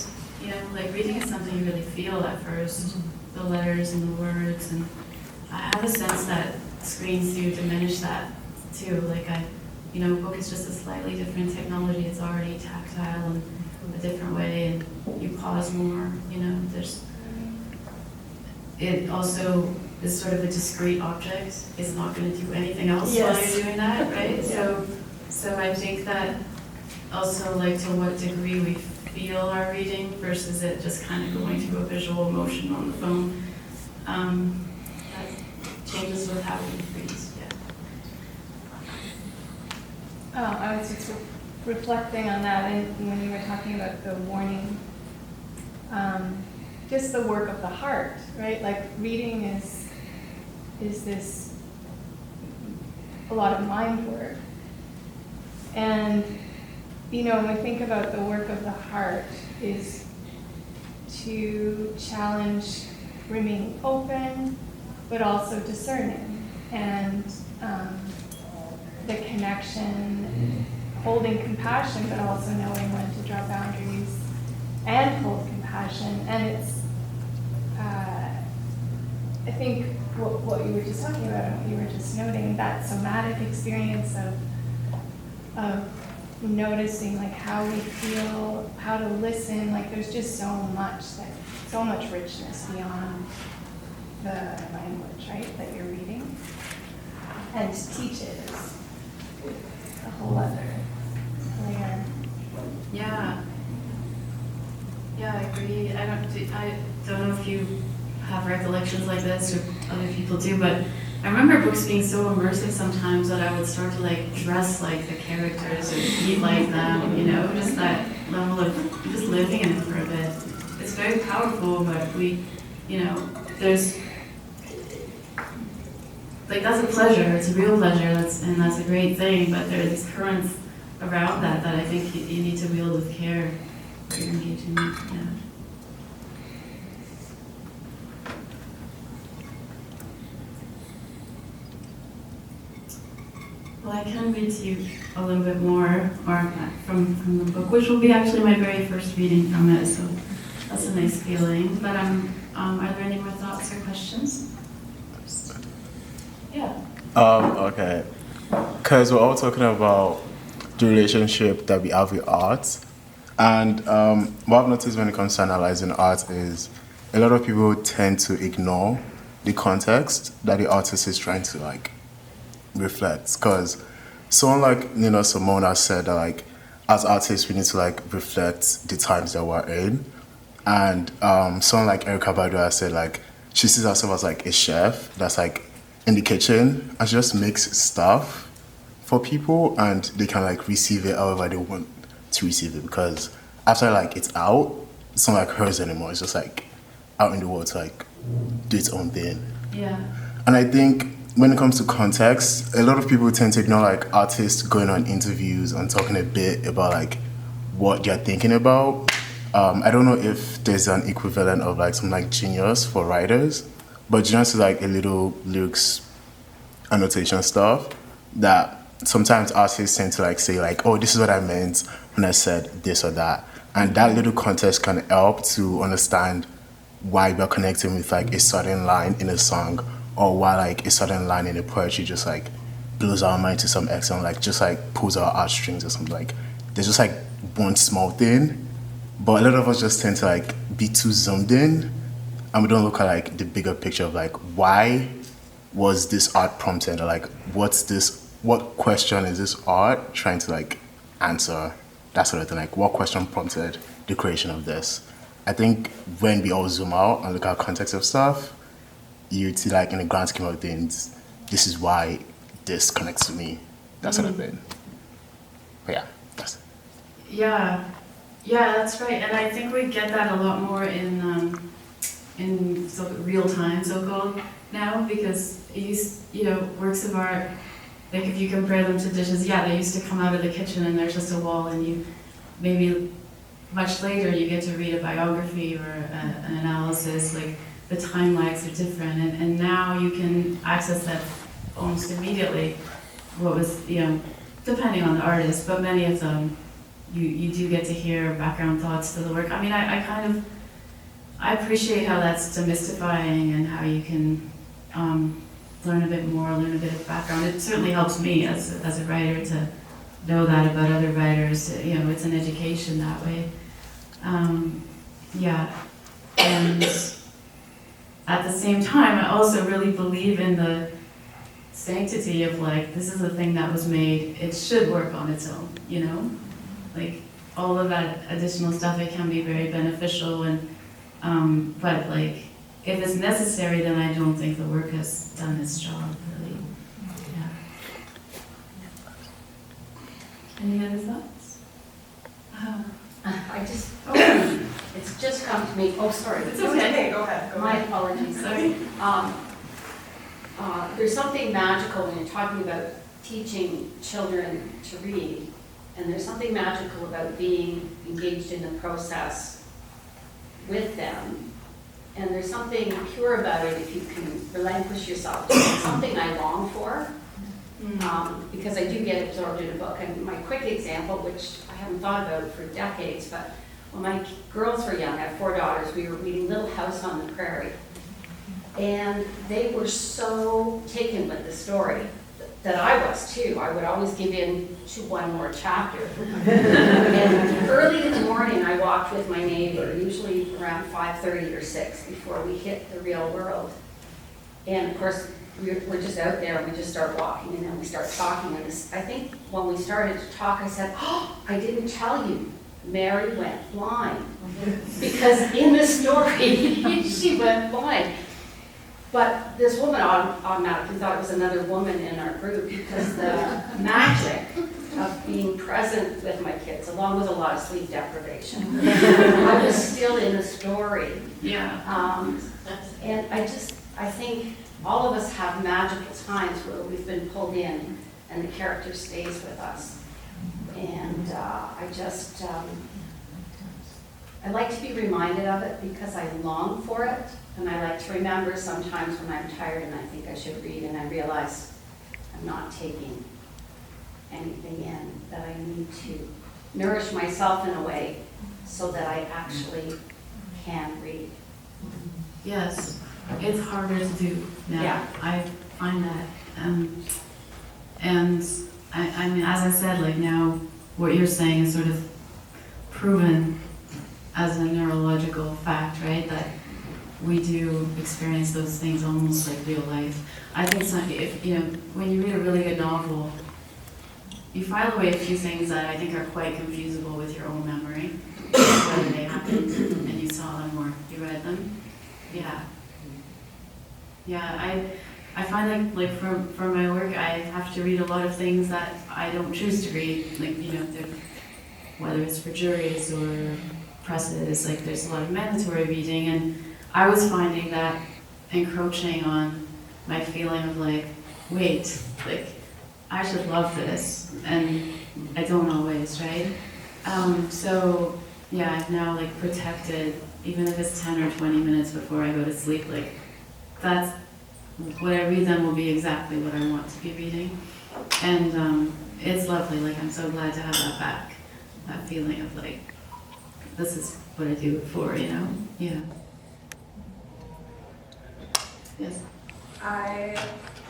you know, like reading is something you really feel at first, the letters and the words, and I have a sense that screens do diminish that too. Like you know, a book is just a slightly different technology. It's already tactile and a different way, and you pause more, you know, it also is sort of a discrete object, is not going to do anything else while Yes. you're doing that, right? Yeah. So I think that also like to what degree we feel our reading versus it just kind of going through a visual motion on the phone. That changes with how we read, yeah. I was just reflecting on that, and when you were talking about the warning, just the work of the heart, right? Like reading is this a lot of mind work, and when we think about the work of the heart, is to challenge remaining open, but also discerning, and the connection, holding compassion, but also knowing when to draw boundaries and hold compassion. And it's, I think what you were just talking about, and what you were just noting, that somatic experience of noticing like how we feel, how to listen, like there's just so much richness beyond the language, right, that you're reading. And to teach it is a whole other layer. Yeah. Yeah, I agree. I don't know if you have recollections like this or other people do, but I remember books being so immersive sometimes that I would start to like dress like the characters or eat like them, just that level of just living in it for a bit. It's very powerful, but there's like that's a pleasure, it's a real pleasure, and that's a great thing, but there are these currents around that I think you need to wield with care for your engagement. Yeah. Well, I can read to you a little bit more from the book, which will be actually my very first reading from it, so that's a nice feeling. But are there any more thoughts or questions? Yeah. Okay. Because we're all talking about the relationship that we have with art. And what I've noticed when it comes to analyzing art is a lot of people tend to ignore the context that the artist is trying to reflect. Because someone like Simona said that as artists we need to reflect the times that we're in. And someone like Erica Badu said she sees herself as a chef that's in the kitchen and she just makes stuff for people and they can receive it however they want to receive it, because after it's out, it's not hers anymore. It's just out in the world to do its own thing. Yeah. And I think when it comes to context, a lot of people tend to ignore artists going on interviews and talking a bit about what they're thinking about. I don't know if there's an equivalent of some Genius for writers, but Genius is a little lyrics annotation stuff that sometimes artists tend to say oh, this is what I meant when I said this or that. And that little context can help to understand why we're connecting with a certain line in a song, or why a certain line in a poetry just blows our mind to some extent, just pulls our heartstrings or something. There's just one small thing, but a lot of us just tend to be too zoomed in, and we don't look at the bigger picture of why was this art prompted, or what question is this art trying to answer, that sort of thing. What question prompted the creation of this? I think when we all zoom out and look at context of stuff, you'd see in the grand scheme of things, this is why this connects to me, that sort of thing. But yeah, that's it. Yeah, that's right. And I think we get that a lot more in real time, so-called, now, because works of art, if you compare them to dishes, they used to come out of the kitchen and there's just a wall, and you maybe much later you get to read a biography or an analysis, the time lags are different, and now you can access that almost immediately. What was, depending on the artist, but many of them, you do get to hear background thoughts to the work. I mean, I appreciate how that's demystifying and how you can learn a bit more, learn a bit of background. It certainly helps me as a writer to know that about other writers. It's an education that way. And at the same time, I also really believe in the sanctity of like, this is a thing that was made, it should work on its own, you know? Like, all of that additional stuff, it can be very beneficial, and but like, if it's necessary, then I don't think the work has done its job, really. Yeah. Any other thoughts? I just, it's just come to me, oh, sorry. It's okay. Go ahead. My apologies. Sorry. There's something magical when you're talking about teaching children to read, and there's something magical about being engaged in the process with them. And there's something pure about it if you can relinquish yourself. It's something I long for, because I do get absorbed in a book. And my quick example, which I haven't thought about for decades, but when my girls were young, I have 4 daughters, we were reading Little House on the Prairie. And they were so taken with the story that I was too. I would always give in to one more chapter. And early in the morning, I walked with my neighbor, usually around 5:30 or 6, before we hit the real world. And of course, we're just out there, and we just start walking, and then we start talking. And I think when we started to talk, I said, "Oh, I didn't tell you, Mary went blind." Because in the story, she went blind. But this woman automatically thought it was another woman in our group, because the magic of being present with my kids, along with a lot of sleep deprivation, I was still in the story. Yeah. And I think all of us have magical times where we've been pulled in and the character stays with us. And I like to be reminded of it because I long for it. And I like to remember sometimes when I'm tired and I think I should read, and I realize I'm not taking anything in, that I need to nourish myself in a way so that I actually can read. Yes, it's harder to do now. Yeah. I find that. And I mean, as I said, like now, what you're saying is sort of proven as a neurological fact, right? That we do experience those things almost like real life. I think if when you read a really good novel, you file away a few things that I think are quite confusable with your own memory, whether they happened and you saw them or you read them. Yeah. Yeah, I find like for my work, I have to read a lot of things that I don't choose to read, like, whether it's for juries or presses, like there's a lot of mandatory reading, and I was finding that encroaching on my feeling of like, wait, like, I should love this, and I don't always, right? So, yeah, I've now like protected, even if it's 10 or 20 minutes before I go to sleep, like, that's, what I read then will be exactly what I want to be reading. And it's lovely, like, I'm so glad to have that back, that feeling of like, this is what I do it for, Yeah. Yes. I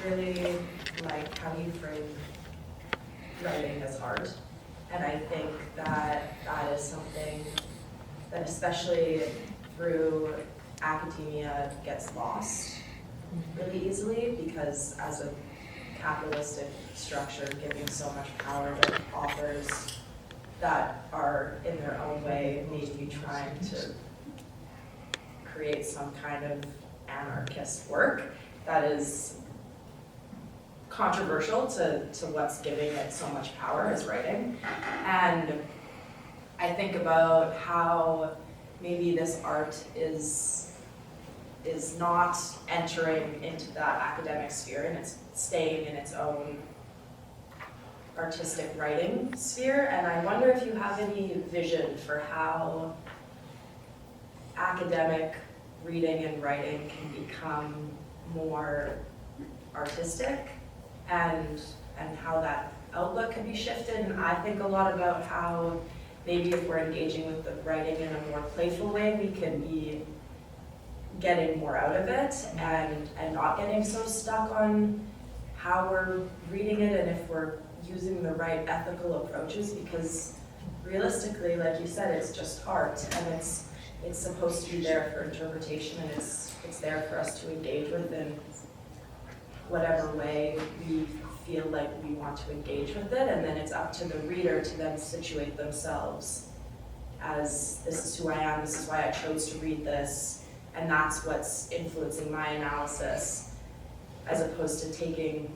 really like how you frame writing as art, and I think that that is something that, especially through academia, gets lost really easily, because as a capitalistic structure giving so much power to authors that are in their own way maybe trying to create some kind of anarchist work that is controversial to what's giving it so much power as writing. And I think about how maybe this art is not entering into that academic sphere, and it's staying in its own artistic writing sphere. And I wonder if you have any vision for how academic reading and writing can become more artistic, and how that outlook can be shifted. And I think a lot about how maybe if we're engaging with the writing in a more playful way, we can be getting more out of it, and not getting so stuck on how we're reading it, and if we're using the right ethical approaches, because realistically, like you said, it's just art, and it's supposed to be there for interpretation, and it's there for us to engage with in whatever way we feel like we want to engage with it, and then it's up to the reader to then situate themselves as, this is who I am, this is why I chose to read this, and that's what's influencing my analysis, as opposed to taking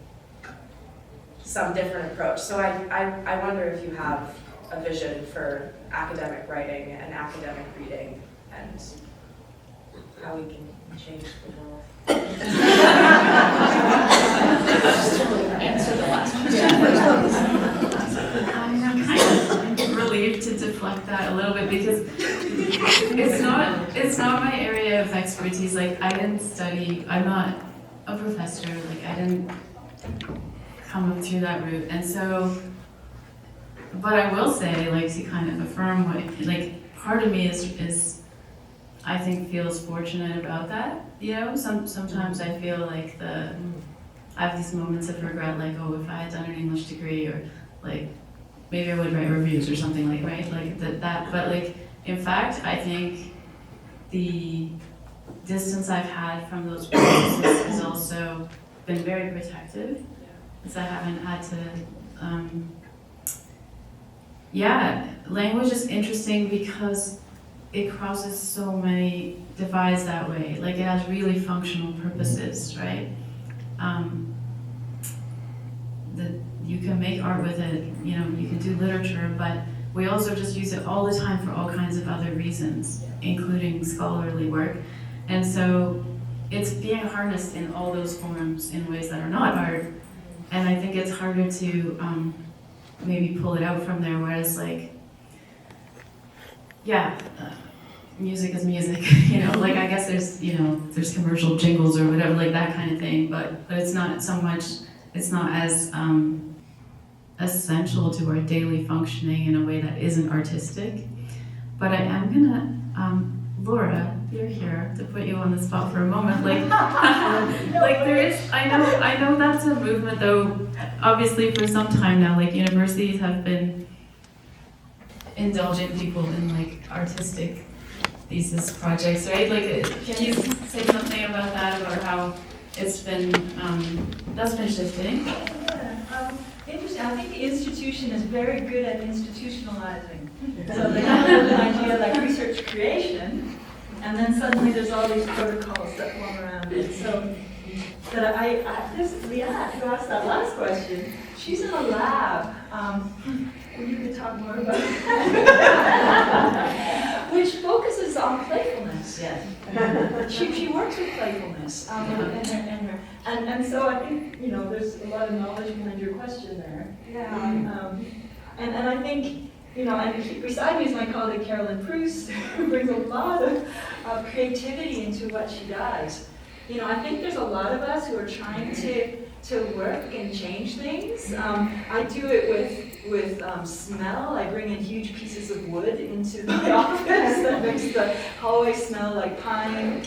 some different approach. So I wonder if you have a vision for academic writing and academic reading, and how we can change the world. Answer the last I'm kind of relieved to deflect that a little bit because it's not my area of expertise. Like I didn't study, I'm not a professor, like I didn't come up through that route. And so, but I will say, like to kind of affirm what, like part of me is I think feels fortunate about that. You know, sometimes I feel like I have these moments of regret, like, oh, if I had done an English degree, or like maybe I would write reviews or something, like, right, like that. But like, in fact, I think the distance I've had from those processes has also been very protective, because I haven't had to. Language is interesting because it crosses so many divides that way. Like it has really functional purposes, right? You can make art with it, you know, you can do literature, but we also just use it all the time for all kinds of other reasons, including scholarly work. And so it's being harnessed in all those forms in ways that are not art. And I think it's harder to maybe pull it out from there, whereas like, music is music, you know, like I guess there's commercial jingles or whatever, like that kind of thing, but it's not so much, it's not as essential to our daily functioning in a way that isn't artistic. But I am gonna, Laura, you're here to put you on the spot for a moment. Like, like there is, I know that's a movement though, obviously for some time now, like universities have been indulging people in like artistic thesis projects, right? Like, can you say something about that, about how it's been, that's been shifting? Interesting. I think the institution is very good at institutionalizing. So they have an idea like research creation, and then suddenly there's all these protocols that form around it. So that Leanne, who asked that last question, she's in a lab. You can talk more about that. Which focuses on playfulness. Yes. She works with playfulness. And so I think, you know, there's a lot of knowledge behind your question there. Yeah. And I think, you know, and beside me is my colleague Carolyn Pruce, who brings a lot of creativity into what she does. You know, I think there's a lot of us who are trying to work and change things. I do it with smell. I bring in huge pieces of wood into my office that makes the hallway smell like pine.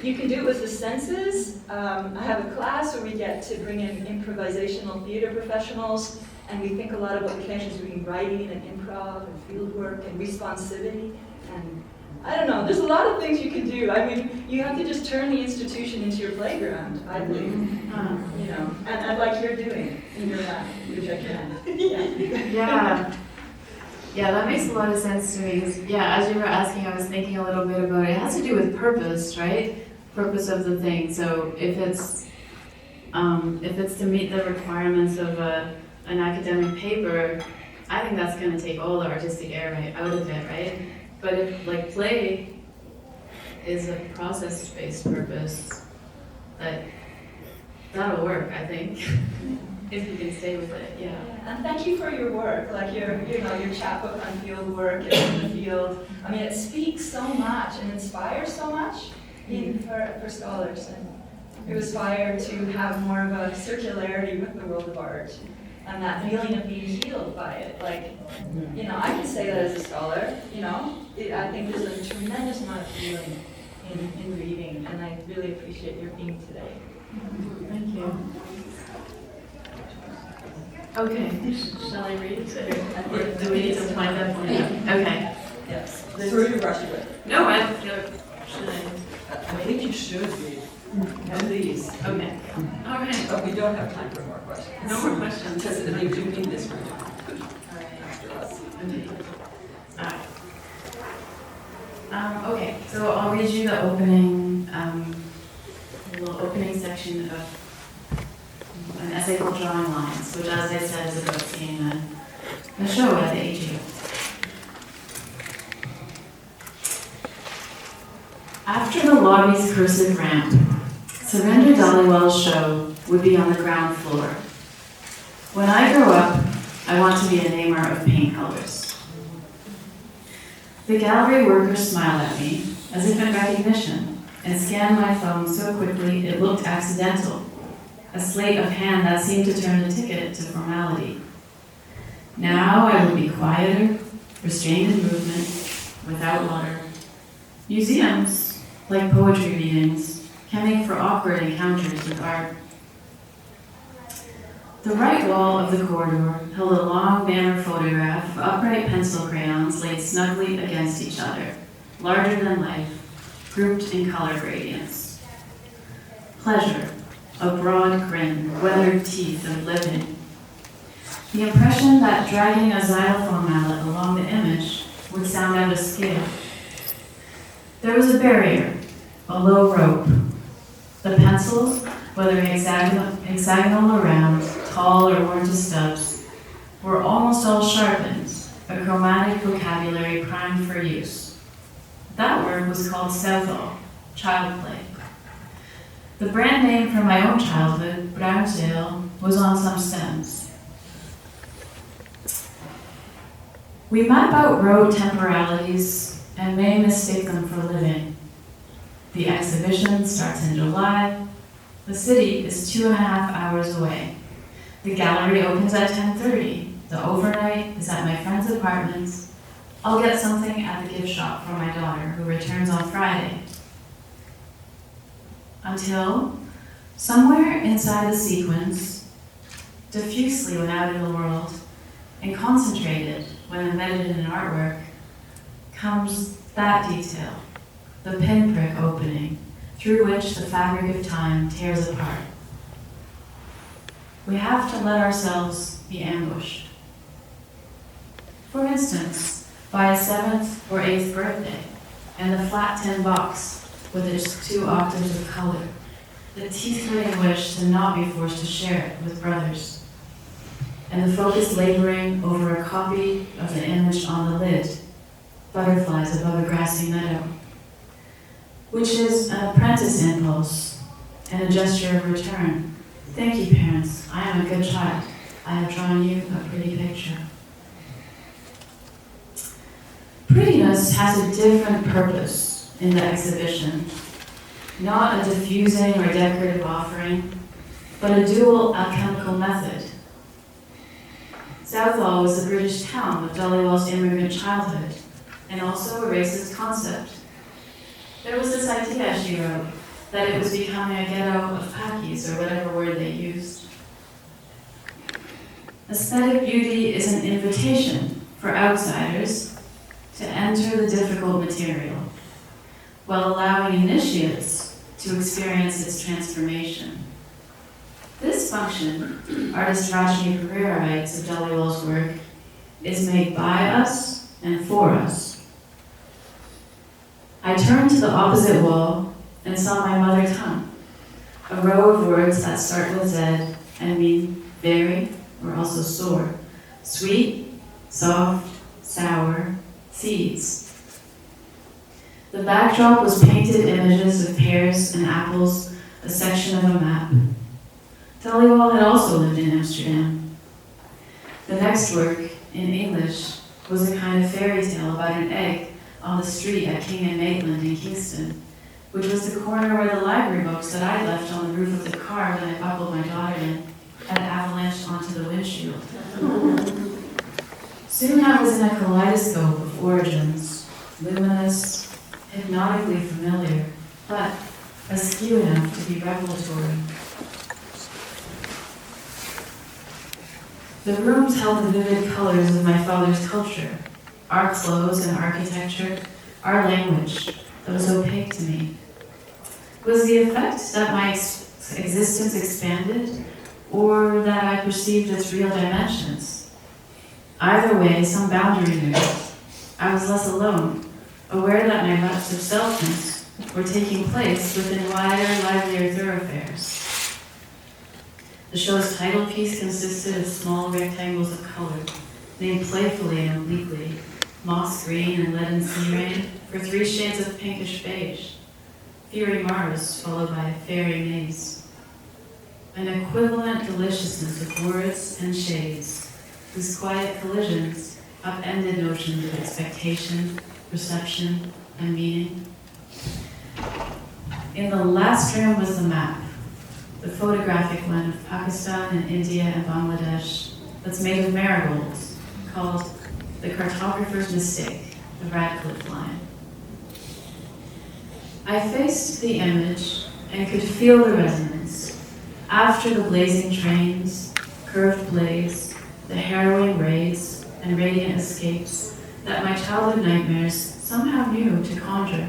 You can do it with the senses. I have a class where we get to bring in improvisational theater professionals, and we think a lot about the connections between writing and improv and field work and responsivity. And I don't know, there's a lot of things you can do. I mean, you have to just turn the institution into your playground, I believe. You know, and like you're doing in your lab, which I can. Yeah, that makes a lot of sense to me. 'Cause, as you were asking, I was thinking a little bit about it. It has to do with purpose, right? Purpose of the thing. So if it's to meet the requirements of an academic paper, I think that's going to take all the artistic air out of it, right? But if like play is a process-based purpose, that'll work, I think, if you can stay with it. Yeah. And thank you for your work, like your chapbook on field work and in the field. I mean, it speaks so much and inspires so much for scholars, and we aspire to have more of a circularity with the world of art. And that feeling of being healed by it. Like, you know, I can say that as a scholar, you know. I think there's a tremendous amount of healing in reading, and I really appreciate your being today. Thank you. Okay, shall I read it? Or do we need to find that one? Okay. Yes. So are you rushing with it? No, I don't feel, should I? I think you should be. Please. Okay, all right, But we don't have time for more questions. no more questions. Because they do need this room. Okay, so I'll read you the opening, little opening section of an essay called Drawing Lines, which, as I said, is about seeing a show at the AGU. After the lobby's cursive ramp, Surrender Dollywell's show would be on the ground floor. When I grow up, I want to be a namer of paint colors. The gallery workers smiled at me, as if in recognition, and scanned my phone so quickly it looked accidental, a sleight of hand that seemed to turn the ticket to formality. Now I would be quieter, restrained in movement, without water. Museums, like poetry readings, can make for awkward encounters with art. The right wall of the corridor held a long banner photograph of upright pencil crayons laid snugly against each other, larger than life, grouped in color gradients. Pleasure, a broad grin, weathered teeth of living. The impression that dragging a xylophone mallet along the image would sound out of scale. There was a barrier, a low rope. The pencils, whether hexagonal or round, tall or worn to stubs, were almost all sharpened, a chromatic vocabulary primed for use. That word was called Southall, child play. The brand name from my own childhood, Brownsdale, was on some stems. We map out road temporalities and may mistake them for living. The exhibition starts in July. The city is 2.5 hours away. The gallery opens at 10:30. The overnight is at my friend's apartment. I'll get something at the gift shop for my daughter, who returns on Friday. Until, somewhere inside the sequence, diffusely when out in the world, and concentrated when embedded in an artwork, comes that detail, the pinprick opening, through which the fabric of time tears apart. We have to let ourselves be ambushed. For instance, by a 7th or 8th birthday, and the flat tin box with its 2 octaves of color, the teeth-gritting wish to not be forced to share it with brothers, and the focused laboring over a copy of the image on the lid, butterflies above a grassy meadow, which is an apprentice impulse and a gesture of return. Thank you, parents. I am a good child. I have drawn you a pretty picture. Prettiness has a different purpose in the exhibition. Not a diffusing or decorative offering, but a dual alchemical method. Southall was a British town of Dollywell's immigrant childhood, and also a racist concept. There was this idea, she wrote, that it was becoming a ghetto of Pakis, or whatever word they used. Aesthetic beauty is an invitation for outsiders to enter the difficult material, while allowing initiates to experience its transformation. This function, artist Rajni Pereira writes of Dollywell's work, is made by us and for us. I turned to the opposite wall and saw my mother tongue, a row of words that start with Z and mean very or also sore, sweet, soft, sour, seeds. The backdrop was painted images of pears and apples, a section of a map. Dollywell had also lived in Amsterdam. The next work, in English, was a kind of fairy tale about an egg on the street at King and Maitland in Kingston, which was the corner where the library books that I left on the roof of the car when I buckled my daughter in had avalanched onto the windshield. Soon I was in a kaleidoscope of origins, luminous, hypnotically familiar, but askew enough to be revelatory. The rooms held the vivid colors of my father's culture, our clothes and architecture, our language that was opaque to me? Was the effect that my existence expanded, or that I perceived its real dimensions? Either way, some boundary moved. I was less alone, aware that my maps of selfness were taking place within wider, livelier thoroughfares. The show's title piece consisted of small rectangles of color, named playfully and obliquely, moss green and leaden sea rain for 3 shades of pinkish beige, fiery Mars followed by a fairy maze. An equivalent deliciousness of words and shades, whose quiet collisions upended notions of expectation, perception, and meaning. In the last room was the map, the photographic one of Pakistan and India and Bangladesh that's made of marigolds, called The Cartographer's Mistake, the Radcliffe line. I faced the image and could feel the resonance. After the blazing trains, curved blades, the harrowing raids, and radiant escapes that my childhood nightmares somehow knew to conjure,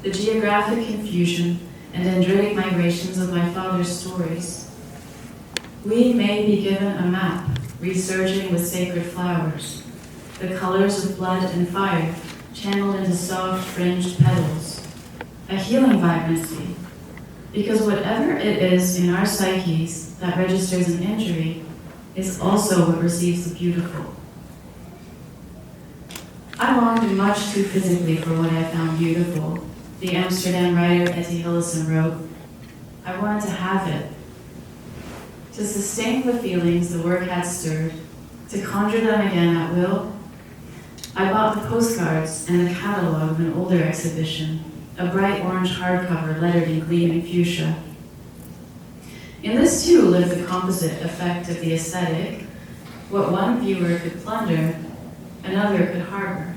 the geographic confusion and dendritic migrations of my father's stories. We may be given a map, resurging with sacred flowers, the colors of blood and fire channeled into soft fringed petals, a healing vibrancy, because whatever it is in our psyches that registers an injury is also what receives the beautiful. I longed much too physically for what I found beautiful. The Amsterdam writer Etty Hillesum wrote, I wanted to have it. To sustain the feelings the work had stirred, to conjure them again at will, I bought the postcards and the catalog of an older exhibition, a bright orange hardcover lettered in gleaming fuchsia. In this too lived the composite effect of the aesthetic. What one viewer could plunder, another could harbor.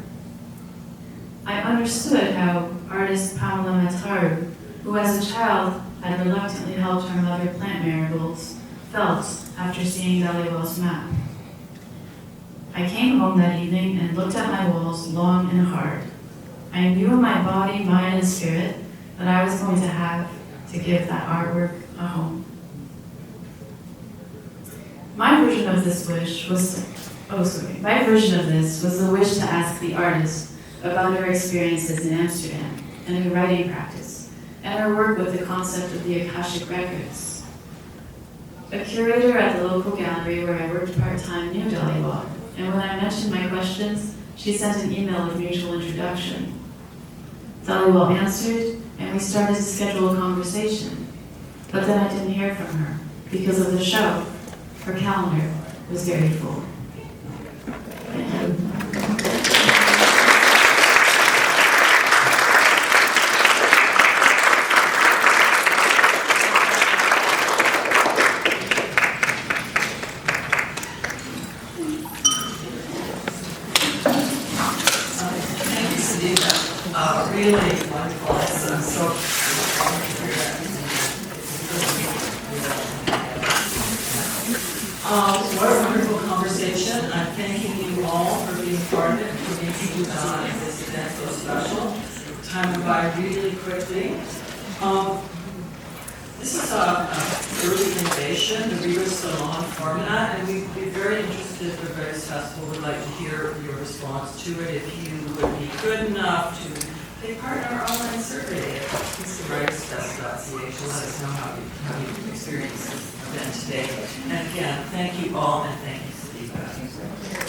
I understood how artist Pamela Mataru, who as a child had reluctantly helped her mother plant marigolds, felt after seeing Dhaliwal's map. I came home that evening and looked at my walls long and hard. I knew in my body, mind, and spirit that I was going to have to give that artwork a home. My version of this was the wish to ask the artist about her experiences in Amsterdam and her writing practice, and her work with the concept of the Akashic Records. A curator at the local gallery where I worked part-time knew Dhaliwal, and when I mentioned my questions, she sent an email of mutual introduction. Dhaliwal answered, and we started to schedule a conversation. But then I didn't hear from her. Because of the show, her calendar was very full. Thank you. Thank you, Sadiqa. Really wonderful. I'm so honored to hear that. What a wonderful conversation. I'm thanking you all for being part of it, for making this event so special. Time went by really quickly. This is early innovation, the Riva Salon format, and we'd be very interested, if we're very successful, would like to hear your response to it. If you would be good enough to take part in our online survey at kingstonwritersfest.ca to let us know how you experienced this event today. And again, thank you all, and thank you, Sadiqa.